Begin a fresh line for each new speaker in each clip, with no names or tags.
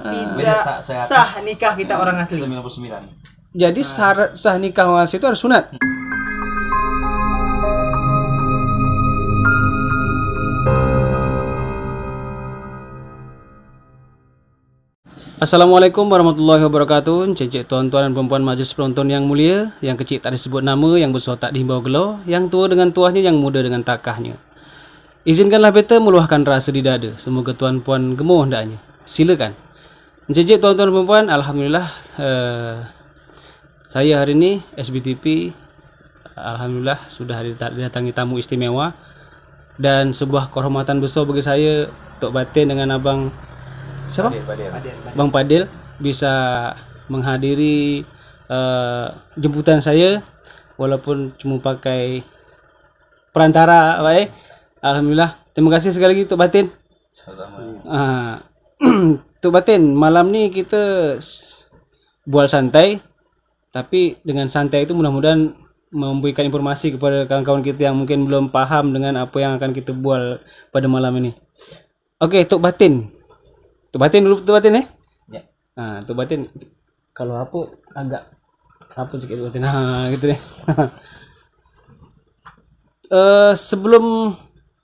tidak sah nikah kita orang asli.
99.
Jadi syarat sah nikah orang asli itu harus sunat. Assalamualaikum warahmatullahi wabarakatuh. Cecek tuan-tuan dan perempuan majelis penonton yang mulia, yang kecil tak disebut nama, yang besar tak dihimbau gelar, yang tua dengan tuahnya, yang muda dengan takahnya. Izinkanlah beta meluahkan rasa di dada. Semoga tuan-puan gemuh hendaknya. Silakan. Cecek tuan-tuan dan perempuan, alhamdulillah saya hari ini SBTP alhamdulillah sudah didatangi tamu istimewa dan sebuah kehormatan besar bagi saya Tok Batin dengan abang siapa? Bang Padil bisa menghadiri jemputan saya walaupun cuma pakai perantara, baik. Alhamdulillah. Terima kasih sekali lagi Tok Batin.
Sama-sama.
Tok Batin, malam ni kita bual santai, tapi dengan santai itu mudah-mudahan memberikan informasi kepada kawan-kawan kita yang mungkin belum paham dengan apa yang akan kita bual pada malam ini. Okey, Tok Batin. Tok Batin dulu, Tok Batin
Ya.
Tok Batin kalau apa agak apa sikit Tok Batin. Gitu deh. Sebelum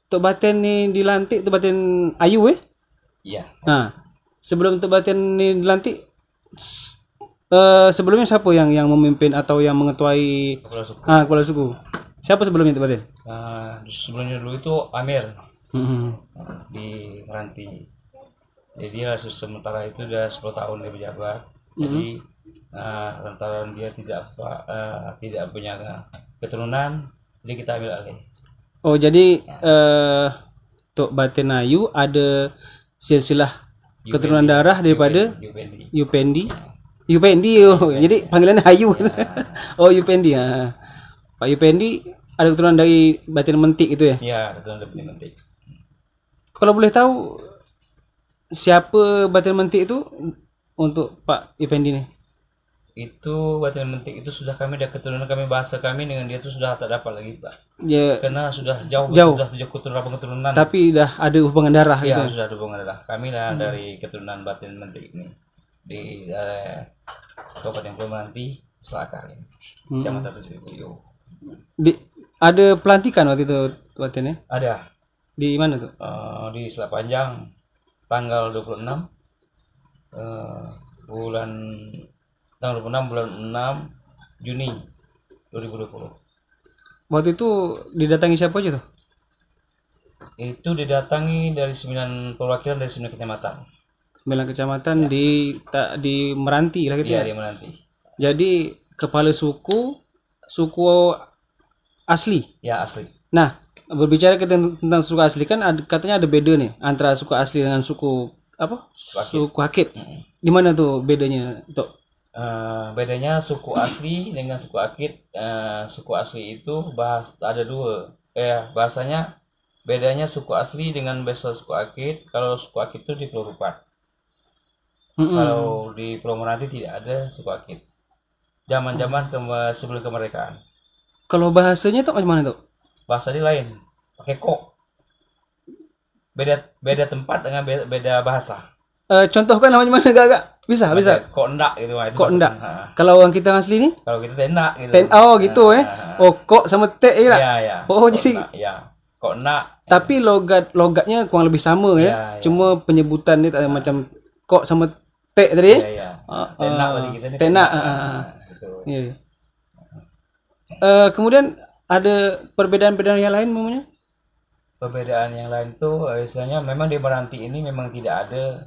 Tok Batin ni dilantik, Tok Batin Ayu
Iya.
Sebelum Tok Batin ni dilantik sebelumnya siapa yang memimpin atau yang mengetuai
Kepala suku.
kepala suku? Siapa sebelumnya Tok Batin?
Sebelumnya dulu itu Amir di Meranti. Jadi dia sementara itu sudah 10 tahun dia berjabat. Jadi lantaran dia tidak punya keturunan, jadi kita ambil alih.
Oh, jadi Tok Batin Ayu ada silsilah keturunan darah daripada Yupendi. Yupendi. Jadi panggilannya Ayu. Oh, Yupendi. Pak Yupendi ada keturunan dari Batin Mentik itu ya?
Iya, keturunan dari Mentik.
Kalau boleh tahu siapa Batin Mentik itu untuk Pak Yupendi nih?
Itu Batin Mentik itu sudah kami, ada keturunan kami, bahasa kami dengan dia itu sudah tak dapat lagi, Pak.
Ya,
Karena sudah jauh. Sudah 7 keturunan.
tapi dah ada hubungan darah
Iya,
gitu.
sudah ada hubungan darah. Kami lah dari keturunan Batin Mentik ini di Kabupaten Pulau Meranti, Selakar ini. Kecamatan Tersebut.
Ada pelantikan waktu itu Batin ya?
Ada
Di mana tuh?
di Selat Panjang tanggal 26 bulan 6 Juni 2020.
Waktu itu didatangi siapa aja tuh?
Itu didatangi dari 9 perwakilan dari 9 kecamatan.
9 kecamatan di Meranti lah gitu
Iya,
ya.
di Meranti.
Jadi kepala suku asli.
Ya, asli.
Nah, berbicara tentang suku asli kan katanya ada beda nih antara suku asli dengan suku apa? Suku Hakit. Di mana tuh bedanya, Tok?
Bedanya suku asli dengan suku Akit. Suku asli itu ada dua. Bahasanya bedanya suku asli dengan bahasa suku Akit. Kalau suku Akit itu di Pulau Rupat. Kalau di Pulau Meranti tidak ada suku Akit. Zaman-zaman sebelum kemerdekaan.
Kalau bahasanya tuh macam mana tuh?
Bahasa dia lain, pakai kok. Beda tempat dengan beda bahasa.
Contohkan macam mana agak bisa.
Kok enggak gitu, itu
Kok
bahasa
enggak?
sana.
Kalau orang kita asli ni?
Kalau kita tendak gitu.
Oh gitu Oh, kok sama tek je lah.
Iya.
Oh,
Kok
jadi
enggak, ya. Kok enggak.
tapi logatnya kurang lebih sama ya.
Ya.
Cuma penyebutan ni tak ada macam kok sama tek tadi.
Iya. Tendak tadi kita ni.
Tenak.
Gitu.
Ya. Kemudian ada perbedaan-perbedaan yang lain namanya?
Perbedaan yang lain tuh misalnya memang di Meranti ini memang tidak ada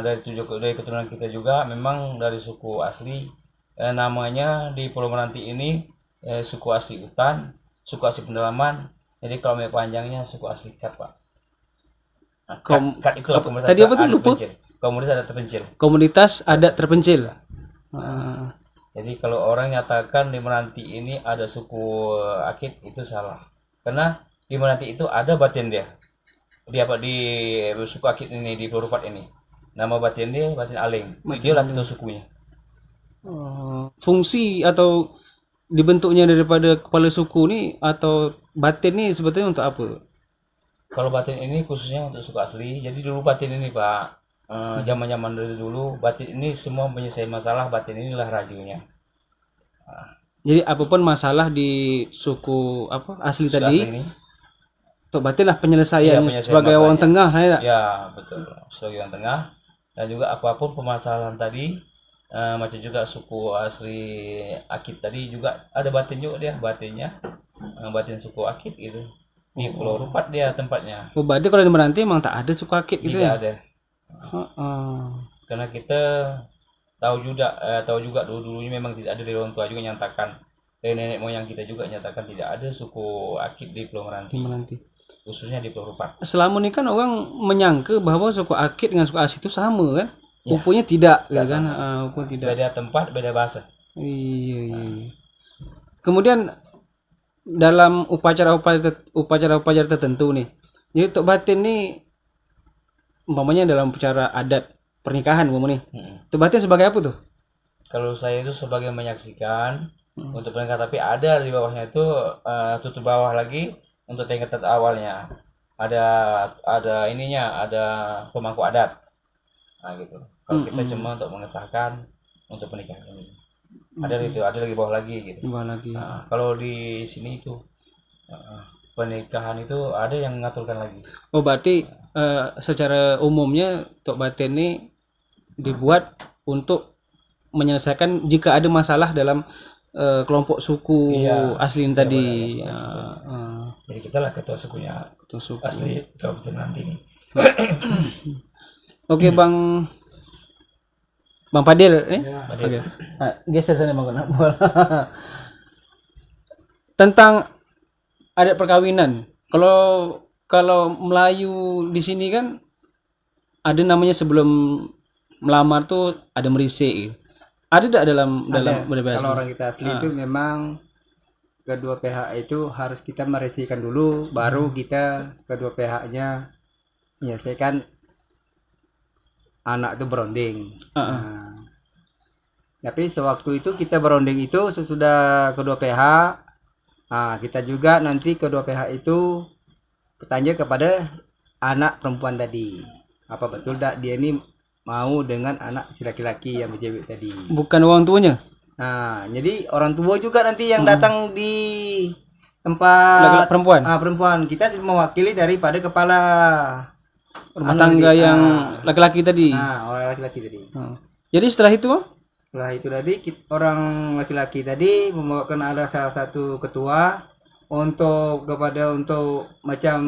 dari keturunan kita juga memang dari suku asli, namanya di Pulau Meranti ini suku asli hutan, suku asli pendalaman. Jadi kalau panjangnya suku asli Kat, Pak. Kat itu komunitas
tadi apa tuh, lupa?
Komunitas adat terpencil.
Komunitas adat terpencil.
Jadi kalau orang nyatakan di Meranti ini ada suku Akit itu salah. Karena di Meranti itu ada batin dia. Di suku Akit ini di Pulau Rupat ini. Nama batin dia Batin Aling. Dia lah itu sukunya.
Fungsi atau dibentuknya daripada kepala suku ni atau batin ni sebetulnya untuk apa?
Kalau batin ini khususnya untuk suku asli. Jadi dulu batin ini, Pak, zaman-zaman dari dulu batin ini semua menyelesaikan masalah, batin inilah rajanya.
Jadi apapun masalah di suku apa asli
Sudah
tadi,
asli ini
Tok Batin lah penyelesaian
Iya, penyelesaian
sebagai orang
masalahnya.
tengah ya.
ya betul sebagai yang tengah, dan juga apapun permasalahan tadi, macam juga suku asli Akit tadi juga ada batin juga dia, batinnya batin suku Akit gitu di Pulau Rupat dia tempatnya.
Oh, berarti kalau di Meranti emang tak ada suku Akit gitu
Tidak
ya?
ada, karena kita tahu juga dulunya memang tidak ada, dari orang tua juga nyatakan, dari nenek moyang kita juga nyatakan tidak ada suku Akit di Pulau Meranti,
Di Meranti.
khususnya di Pulau Rupat.
Selama ini kan orang menyangka bahwa suku Akit dengan suku Asli itu sama kan?
Ya.
Rupanya tidak,
Tidak
kan?
sama.
Rupanya tidak.
Beda tempat, beda bahasa.
Iya. Kemudian dalam upacara-upacara tertentu nih, jadi Tok Batin nih, umpamanya dalam upacara adat pernikahan, umpamanya nih, Tok Batin sebagai apa tuh?
Kalau saya itu sebagai menyaksikan untuk pernikahan, tapi ada di bawahnya itu tutup bawah lagi untuk tingkat awalnya. Ada ininya, ada pemangku adat. Nah gitu. Kalau kita cuma untuk mengesahkan untuk pernikahan ini. Ada lagi bawah lagi gitu.
Coba lagi.
Nah, kalau di sini itu pernikahan itu ada yang mengaturkan lagi.
Oh, berarti secara umumnya Tok Batin ini dibuat untuk menyelesaikan jika ada masalah dalam kelompok suku
Iya,
asli ini
iya,
tadi.
benar, Jadi kita lah ketua sukunya
Ketua suku.
asli Kabupaten nanti ini.
Oke, Bang Padil,
Padil.
Oke. Geser sana Bang. Tentang adat perkawinan. Kalau Melayu di sini kan ada namanya sebelum melamar tuh ada merisik. Ada tidak dalam budaya
Kalau
asli?
orang kita asli itu memang kedua pihak itu harus kita meresikan dulu, baru kita kedua pihaknya menyelesaikan anak itu beronding. Nah, tapi sewaktu itu kita beronding itu sesudah kedua pihak, kita juga nanti kedua pihak itu bertanya kepada anak perempuan tadi, apa betul tak dia ini mau dengan anak si laki-laki yang bercewek tadi.
Bukan orang tuanya.
Nah, jadi orang tua juga nanti yang datang di tempat
Perempuan.
perempuan. Kita mewakili daripada kepala
Rumah tangga
tadi.
yang laki-laki tadi.
Orang laki-laki tadi.
Jadi setelah itu, Bang?
Setelah itu tadi orang laki-laki tadi membawakan ada salah satu ketua untuk macam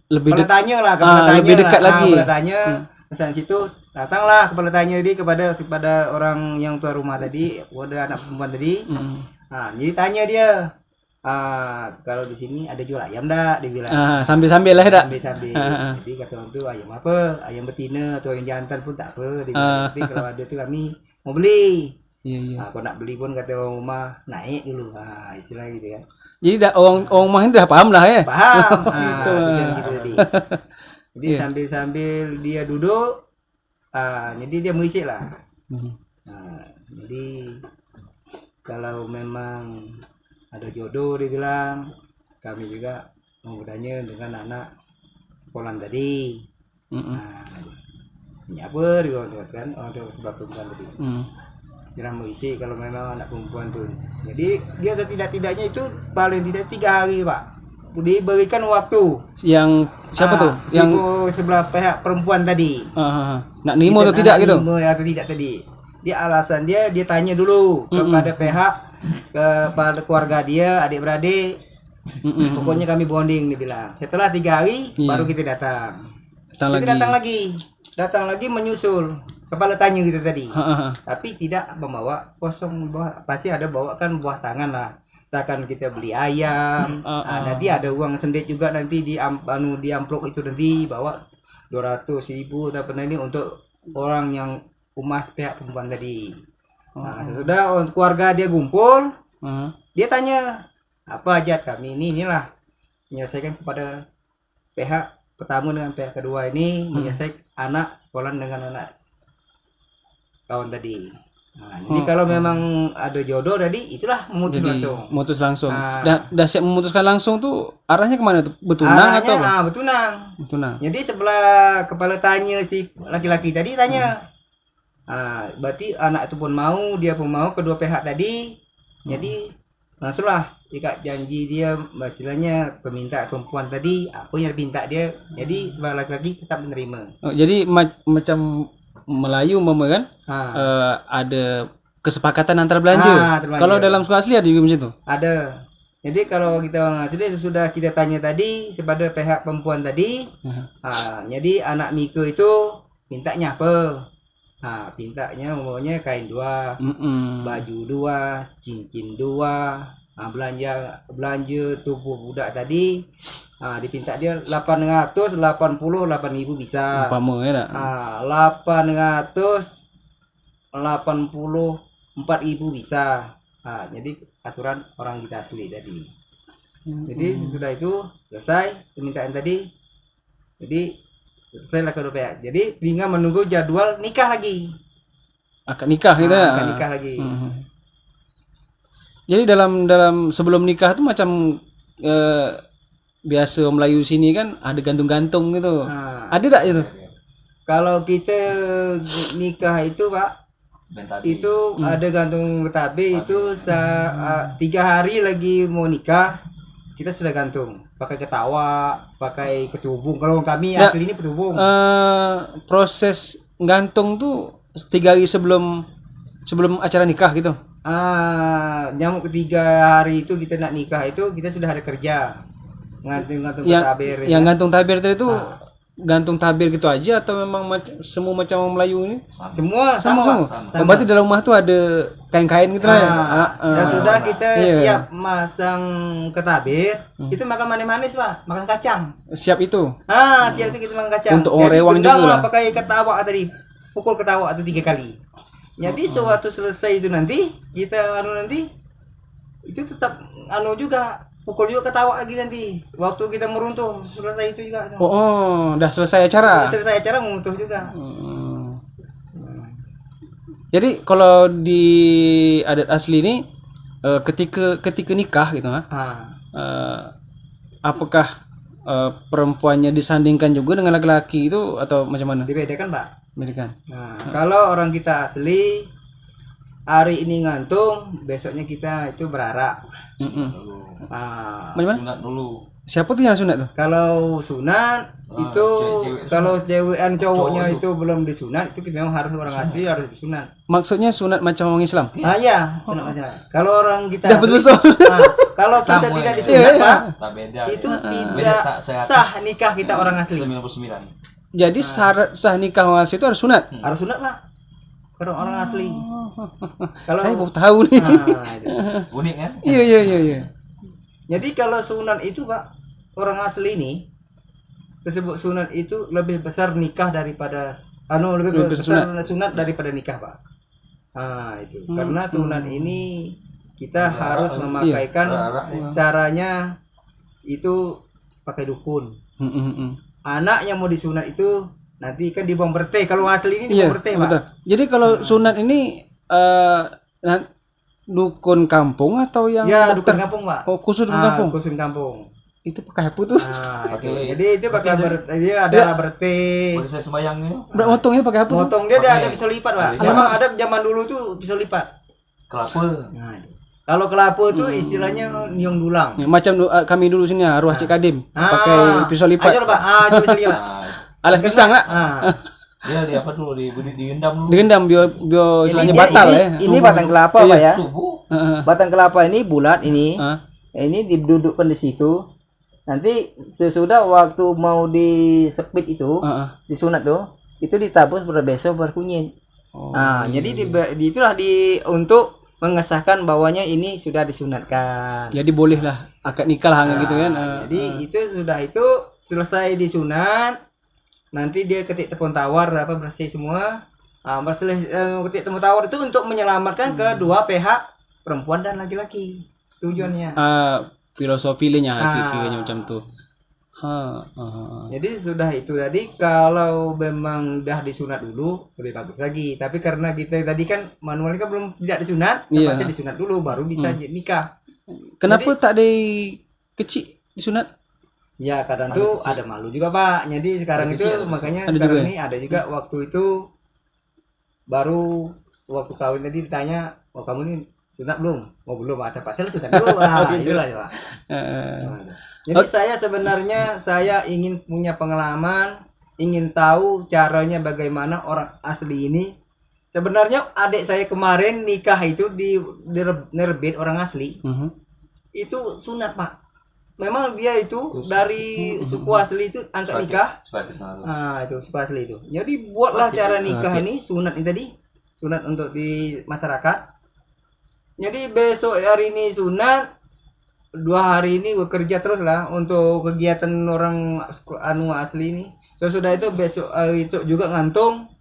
Lebih
kepala tanya lah, kepala tanya
lebih dekat
lah.
lagi.
Kepala tanya. Misalnya situ datanglah kepala tanya tadi kepada orang yang tua rumah tadi, ada anak perempuan tadi. Jadi tanya dia, kalau di sini ada jual ayam enggak, dia bilang.
Sambil-sambil lah dak.
Sambil. Jadi kata orang tu ayam apa? Ayam betina atau ayam jantan pun tak apa. Dia bilang. Tapi kalau ada tu kami mau beli.
Iya.
Kalau nak beli pun kata orang rumah naik dulu. Istilah gitu kan.
Jadi orang rumah itu dah paham lah ya.
Paham.
Gitu.
Gitu tadi. Jadi sambil dia duduk, jadi dia mengisi lah. Jadi kalau memang ada jodoh dia bilang, kami juga mau bertanya dengan anak Polan tadi. Ini apa dia kan orang tua sebelah perempuan tadi. Dia mengisi kalau memang anak perempuan tuh. Jadi dia tidak-tidaknya itu paling tidak 3 hari Pak. Diberikan waktu.
Yang siapa tuh? Yang
sebelah pihak perempuan tadi.
nak nimo atau tidak gitu?
Nimo atau tidak tadi. Dia alasan dia tanya dulu kepada pihak, kepada keluarga dia, adik-beradik. Pokoknya kami bonding dia bilang. Setelah 3 hari baru kita datang. Datang lagi menyusul. Kepala tanya gitu tadi. Tapi tidak membawa kosong, pasti ada bawakan buah tangan lah. Misalkan kita beli ayam, nanti ada uang sendet juga nanti di amplop itu nanti bawa 200.000 atau pernah ini untuk orang yang umas pihak perempuan tadi. Sudah keluarga dia kumpul, dia tanya apa hajat kami inilah menyelesaikan kepada pihak pertama dengan pihak kedua ini menyelesaikan anak sekolah dengan anak kawan tadi. Nah, jadi kalau memang ada jodoh tadi itulah memutus
Jadi
langsung.
mutus langsung.
Nah.
Dah siap memutuskan langsung tuh arahnya kemana tuh? Betunang atau apa?
Betunang.
Betunang.
Jadi sebelah kepala tanya si laki-laki tadi tanya. Berarti anak itu pun mau, dia pun mau, kedua pihak tadi. Jadi langsunglah ikat janji dia, istilahnya peminta perempuan tadi, apa yang minta dia. Jadi sebelah laki-laki tetap menerima.
Oh, jadi macam Melayu mama kan? Ada kesepakatan antar belanja.
Terbelanja.
Kalau dalam suku asli ada juga macam itu?
Ada. Jadi kalau kita jadi sudah kita tanya tadi kepada pihak perempuan tadi, jadi anak Mika itu mintanya apa? Mintanya umumnya kain 2, baju 2, cincin 2, belanja tubuh budak tadi. Dipinta dia 880 8.000 bisa.
Umpama ya tak?
884.000 bisa. Jadi aturan orang kita asli tadi. Jadi sesudah itu selesai permintaan tadi. Jadi selesai lah kedua pihak. Jadi tinggal menunggu jadwal nikah lagi.
Akad nikah gitu ya.
Akad nikah lagi.
Jadi dalam sebelum nikah tuh macam biasa Melayu sini kan ada gantung-gantung gitu. Ada tak itu?
Kalau kita nikah itu Pak, itu ada gantung tabir itu 3 hari lagi mau nikah kita sudah gantung pakai ketawa, pakai ketubung. Kalau kami asli ini ketubung.
Proses gantung tuh 3 hari sebelum acara nikah gitu.
Nyamuk ketiga hari itu kita nak nikah itu kita sudah ada kerja gantung tabir.
Yang gantung tabir tadi itu gantung tabir gitu aja atau memang semua macam Melayu ini?
Semua.
Berarti dalam rumah tuh ada kain-kain gitu lah.
Dan sudah kita siap masang ke tabir, itu makan manis-manis Pak, makan kacang.
Siap itu.
Siap itu kita makan kacang.
Untuk orang rewang juga lah.
Pakai ketawa tadi, pukul ketawa itu 3 kali. Jadi sewaktu selesai itu nanti kita itu tetap juga pukul juga ketawa lagi nanti. Waktu kita meruntuh selesai itu juga.
Udah selesai acara.
Selesai acara meruntuh juga.
Jadi kalau di adat asli ini ketika nikah gitu apakah perempuannya disandingkan juga dengan laki-laki itu atau macam mana?
Dibedakan Pak.
Dibedakan.
Kalau orang kita asli hari ini ngantung, besoknya kita itu berarak.
Sunat dulu. Siapa tuh yang sunat tuh?
Kalau sunat itu kalau cewekan cowoknya itu belum disunat itu memang harus orang asli harus disunat.
Maksudnya sunat macam orang Islam?
Iya, sunat macam. Kalau orang kita kalau kita tidak disunat Pak, itu tidak sah nikah kita orang asli.
99.
Jadi syarat sah nikah orang asli itu harus sunat.
Harus sunat Pak. Kalau orang asli.
Kalau saya baru tahu nih.
Unik kan?
Iya.
Jadi kalau sunat itu Pak, orang asli ini tersebut sunat itu lebih besar nikah daripada lebih besar sunat daripada nikah Pak. Itu. Karena sunat ini kita harus memakaikan caranya itu pakai dukun. Anak yang mau disunat itu nanti kan dibuang berteh. Kalau asli ini dibuang berteh Pak.
Jadi kalau sunat ini dukun kampung atau yang
dukun kampung Pak.
Khusus dukun kampung.
Khusus kampung.
Itu pakai apa tuh?
Jadi itu pakai dia adalah berteh.
Bagi saya sembayang ini.
Motongnya pakai apa?
Motong dia ada pisau lipat Pak. Memang ada zaman dulu tuh pisau lipat.
Kelapa.
Kalau kelapa itu istilahnya niung dulang.
Macam kami dulu sini arwah Cik Kadim pakai pisau lipat.
Ayo Pak, pisau lipat.
Alas pisang lah.
Dia apa dulu digendam dulu.
Digendam bio istilahnya batal ya.
Ini batang kelapa Pak ya. Batang kelapa ini bulat ini. Ini didudukkan di situ. Nanti sesudah waktu mau disepit itu, disunat tuh, itu ditabur besok berkunyit. Jadi itulah untuk mengesahkan bahwanya ini sudah disunatkan.
Jadi bolehlah akad nikah lah gitu kan.
Jadi itu sudah itu selesai disunat. Nanti dia ketik tepung tawar bersih semua. Ketik tepung tawar itu untuk menyelamatkan kedua pihak perempuan dan laki-laki. Tujuannya.
Filosofinya kayaknya macam tuh.
Jadi sudah itu tadi kalau memang udah disunat dulu lebih bagus lagi. Tapi karena kita tadi kan manualnya kan belum tidak disunat, tempatnya disunat dulu baru bisa nikah.
Kenapa jadi, tak ada kecil disunat?
Ya kadang tuh ada malu juga Pak. Jadi sekarang itu makanya sekarang ini ada juga waktu itu baru waktu kawin tadi ditanya, oh kamu ini sunat belum? Oh belum, ada Pak. Saya sunat dulu. Itulah Pak. Jadi saya sebenarnya saya ingin punya pengalaman, ingin tahu caranya bagaimana orang asli ini. Sebenarnya adik saya kemarin nikah itu di Nerbit orang asli. Itu sunat Pak. Memang dia itu dari suku asli itu angkat nikah. Itu suku asli itu. Jadi buatlah cara nikah ini sunat ini tadi, sunat untuk di masyarakat. Jadi besok hari ini sunat, 2 hari ini bekerja terus lah untuk kegiatan orang asli ini. Sesudah itu besok itu juga ngantung.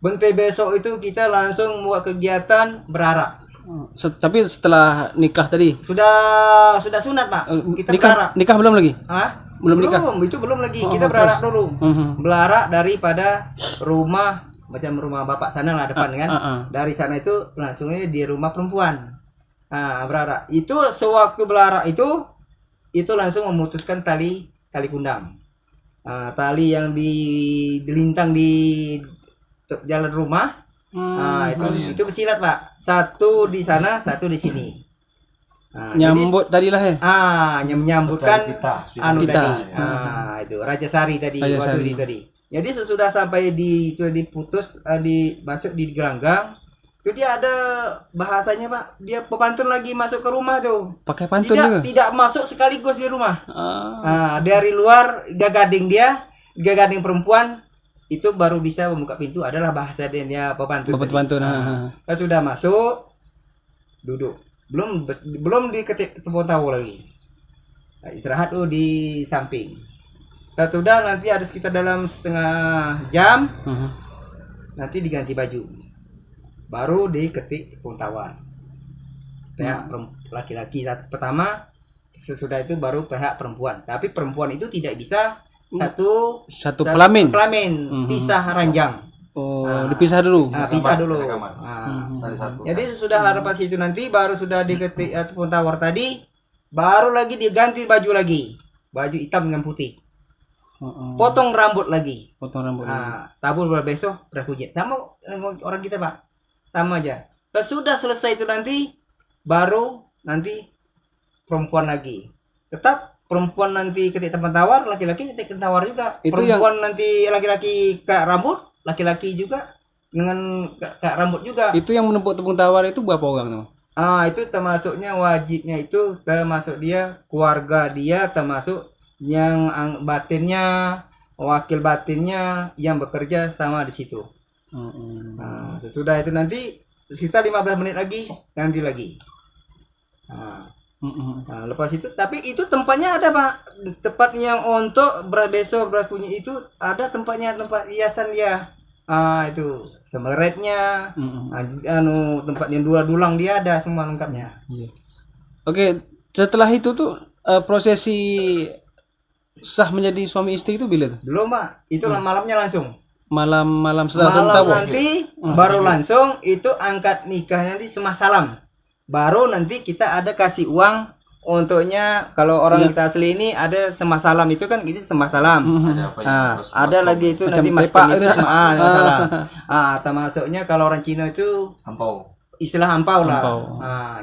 Bentai besok itu kita langsung buat kegiatan berarak.
Tapi setelah nikah tadi
sudah sunat Pak. Kita
nikah belum lagi?
Belum nikah. Itu belum lagi. Kita berarak dulu. Berarak daripada rumah macam rumah bapak sana lah depan kan. Dari sana itu langsungnya di rumah perempuan. Berarak. Itu sewaktu berarak itu langsung memutuskan tali kundang. Tali yang dilintang di jalan rumah. Itu bersilat Pak. Satu di sana, satu di sini.
Nyambut tadi lah ya.
Menyambutkan tadi. Itu Raja Sari tadi waktu di tadi. Jadi sesudah sampai diputus masuk di gelanggang, itu dia ada bahasanya Pak. Dia pepantun lagi masuk ke rumah tuh.
Pakai pantun juga?
Tidak masuk sekaligus di rumah. Dari luar gagading gagading perempuan itu baru bisa membuka pintu, adalah bahasa dia pepantun. Kalau sudah masuk duduk, belum diketik tepung tahu lagi. Istirahat di samping. Sudah nanti ada sekitar dalam setengah jam. Nanti diganti baju. Baru diketik tepung tawar. Pihak laki-laki pertama, sesudah itu baru pihak perempuan. Tapi perempuan itu tidak bisa satu pelamin pisah ranjang.
Dipisah dulu.
Pisah dulu. Jadi sudah harapan itu nanti baru sudah diketik tepung tawar tadi, baru lagi diganti baju lagi, baju hitam dengan putih. Potong rambut lagi. Tabur besok berhujat. Sama orang kita Pak, sama aja. Sudah selesai itu nanti baru nanti perempuan lagi. Tetap perempuan nanti ketik tepung tawar, laki-laki ketik tawar juga. Itu perempuan nanti laki-laki kayak rambut, laki-laki juga dengan kayak rambut juga.
Itu yang menumpuk tepung tawar itu berapa orang teman?
Itu termasuknya wajibnya itu termasuk dia, keluarga dia, termasuk yang batinnya, wakil batinnya yang bekerja sama di situ. Sesudah itu nanti sekitar 15 menit lagi ganti lagi. Lepas itu, tapi itu tempatnya ada Pak, tempat yang untuk besok berpunya itu ada tempatnya, tempat hiasan dia. Itu semeretnya, tempat yang dulang dia ada semua lengkapnya.
Oke, setelah itu tuh prosesi sah menjadi suami istri itu bila tuh?
Belum Pak, itu malamnya langsung.
Malam setelah
malam nanti baru langsung itu angkat nikah nanti semah salam. Baru nanti kita ada kasih uang untuknya. Kalau orang kita asli ini ada semah salam itu kan gitu, semah salam. Ada lagi itu nanti masuknya itu semah salam. Termasuknya kalau orang Cina itu
ampau.
Istilah ampau lah.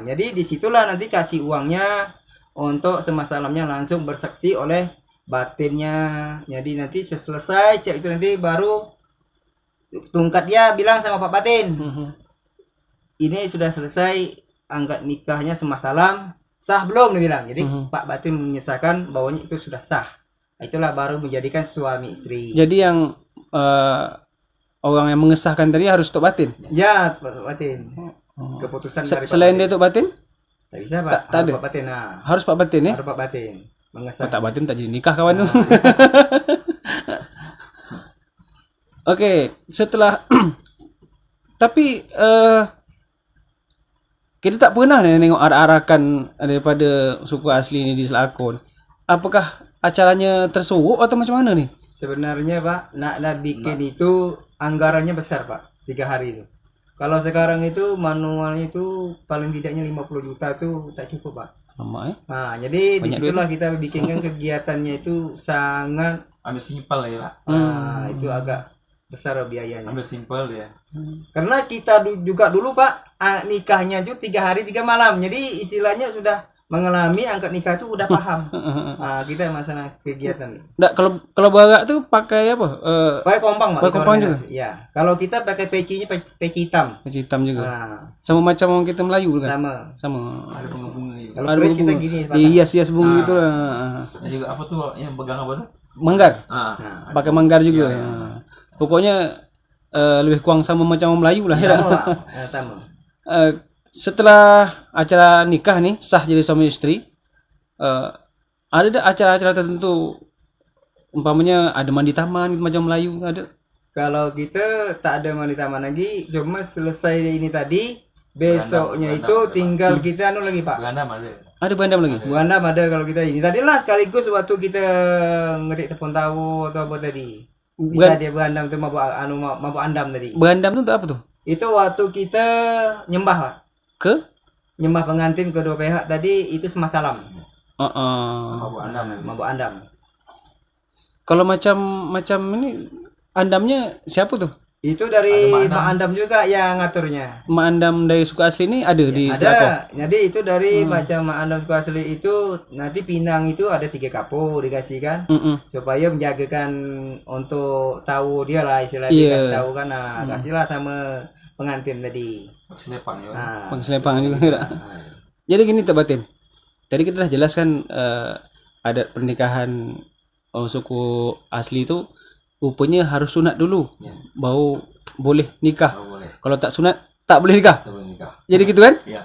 Jadi disitulah nanti kasih uangnya untuk semah salamnya langsung bersaksi oleh batinnya. Jadi nanti selesai cek itu nanti baru tungkat dia bilang sama Pak Batin. Ini sudah selesai angkat nikahnya semah salam, sah belum dia bilang. Jadi Pak Batin menyesahkan bahwanya itu sudah sah. Itulah baru menjadikan suami istri.
Jadi yang orang yang mengesahkan tadi harus Tok Batin?
Ya, Pak Batin. Keputusan dari
selain dia Tok Batin?
Tak bisa Pak. Harus Pak Batin.
Harus Pak Batin ya?
Harus Pak Batin mengesahkan.
Pak Batin tak jadi nikah kawan tuh. Oke, setelah tapi kita tak pernah nengok arak-arakan daripada suku asli ini di Selakon. Apakah acaranya tersuwuk atau macam mana nih?
Sebenarnya Pak, nak bikin itu anggarannya besar Pak, 3 hari itu. Kalau sekarang itu manualnya itu paling tidaknya 50 juta itu tak cukup Pak.
Lama ya?
Nah, jadi
Banyak
disitulah kita bikinkan kegiatannya itu sangat
Ambil simpel ya Pak.
itu agak besar biayanya.
Ambil simpel ya.
Karena kita juga dulu Pak, nikahnya itu 3 hari 3 malam. Jadi istilahnya sudah mengalami angkat nikah itu udah paham. Nah, kita masalah kegiatan.
Nggak, kalau barak tuh pakai apa?
Pakai kompang Pak.
Pakai
kita
kompang
organisasi. Ya. Kalau kita pakai pecinya peci hitam.
Peci hitam juga.
Nah,
Sama macam orang kita Melayu kan?
sama.
Sama.
Ada bunga-bunga juga.
Kalau
Ada
peci kita
bunga.
gini Pak.
Hias-hias bunga gitu lah.
Dan juga apa tuh yang pegang apa tuh?
Manggar.
Ah.
Nah,
Pakai manggar juga.
Iya,
Ya. Pokoknya lebih kurang sama macam orang Melayu lah ya.
sama Pak. Sama.
Setelah acara nikah nih sah jadi suami istri, ada tak acara-acara tertentu, umpamanya ada mandi taman gitu, macam Melayu ada?
Kalau kita tak ada mandi taman lagi, cuma selesai ini tadi, besoknya
Berandam,
itu
Pak.
tinggal kita lagi Pak.
Berandam ada.
Ada bandam lagi?
Buana ada kalau kita ini. Tadi lah sekaligus waktu kita ngetik telepon tahu atau apa tadi. Bisa dia berandam tuh mabuk andam tadi.
Bandam tuh untuk apa tuh?
Itu waktu kita nyembah Pak.
Ke?
Nyembah pengantin kedua pihak tadi itu semua salam.
Mabuk andam.
Mabuk andam.
Kalau macam ini andamnya siapa tuh?
Itu dari
Ada Mak
Mak Andam juga yang ngaturnya.
Mak andam dari suku asli ini ada di Selako?
Ada. Jadi itu dari macam Mak Andam suku asli itu nanti pinang itu ada 3 kapo dikasih kan. Supaya menjagakan untuk tahu dia lah istilahnya
Iya.
tahu kan. Nah, kasihlah sama pengantin tadi.
Selepan ya.
Nah,
Pengselepang juga. Jadi gini Tok Batin. Tadi kita sudah jelaskan adat pernikahan suku asli itu rupanya harus sunat dulu,
Ya.
baru boleh nikah.
Oh, boleh.
Kalau tak sunat tak boleh nikah.
Kita boleh nikah.
Jadi gitu kan?
Iya.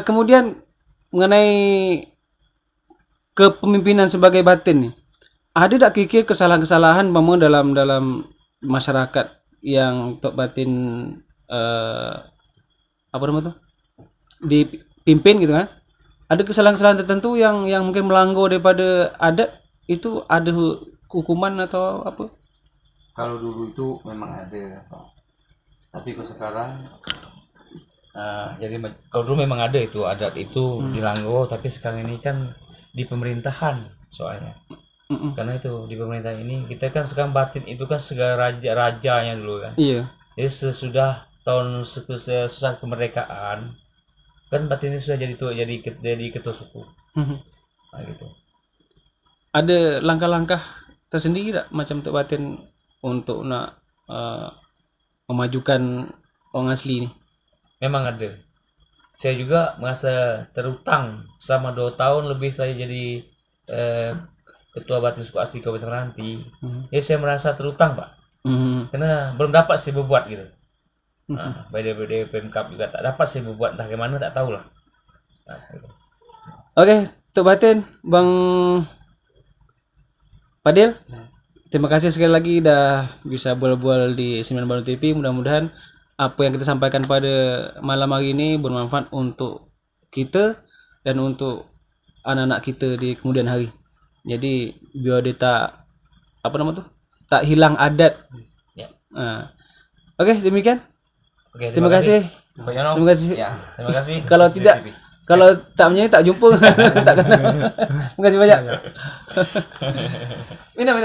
Kemudian mengenai kepemimpinan sebagai batin nih, ada tak kiki kesalahan-kesalahan dalam masyarakat yang Tok Batin apa nama tuh dipimpin gitu kan? Ada kesalahan-kesalahan tertentu yang mungkin melanggar daripada adat, itu ada hukuman atau apa?
Kalau dulu itu memang ada, Pak. Tapi kalau sekarang jadi kalau dulu memang ada itu adat itu dilanggar, tapi sekarang ini kan di pemerintahan soalnya. Karena itu di pemerintahan ini kita kan sekarang batin itu kan segala rajanya dulu kan.
Iya.
Jadi sesudah tahun sesudah kemerdekaan kan batin ini sudah jadi ketua suku. Nah, gitu.
Ada langkah-langkah tersendiri tak macam Tok Batin untuk nak memajukan orang asli ni?
Memang ada. Saya juga merasa terutang selama 2 tahun lebih saya jadi ketua batin suku asli Kabupaten Meranti. Jadi saya merasa terutang Pak. Karena belum dapat saya berbuat gitu. Nah, by Pemkap juga tak dapat saya berbuat, entah bagaimana tak tahulah. Nah, gitu.
Oke, Tok Batin, Bang Fadil, terima kasih sekali lagi dah bisa bual-bual di Sembilan Baru TV. Mudah-mudahan apa yang kita sampaikan pada malam hari ini bermanfaat untuk kita dan untuk anak-anak kita di kemudian hari. Jadi biar dia tak tak hilang adat.
Ya.
Oke, demikian.
Oke,
Terima kasih.
Pak Yono.
Terima kasih.
Ya, terima kasih.
Kalau tidak, kalau tak menyanyi tak jumpa. Tak kenal. Terima kasih banyak. Minum.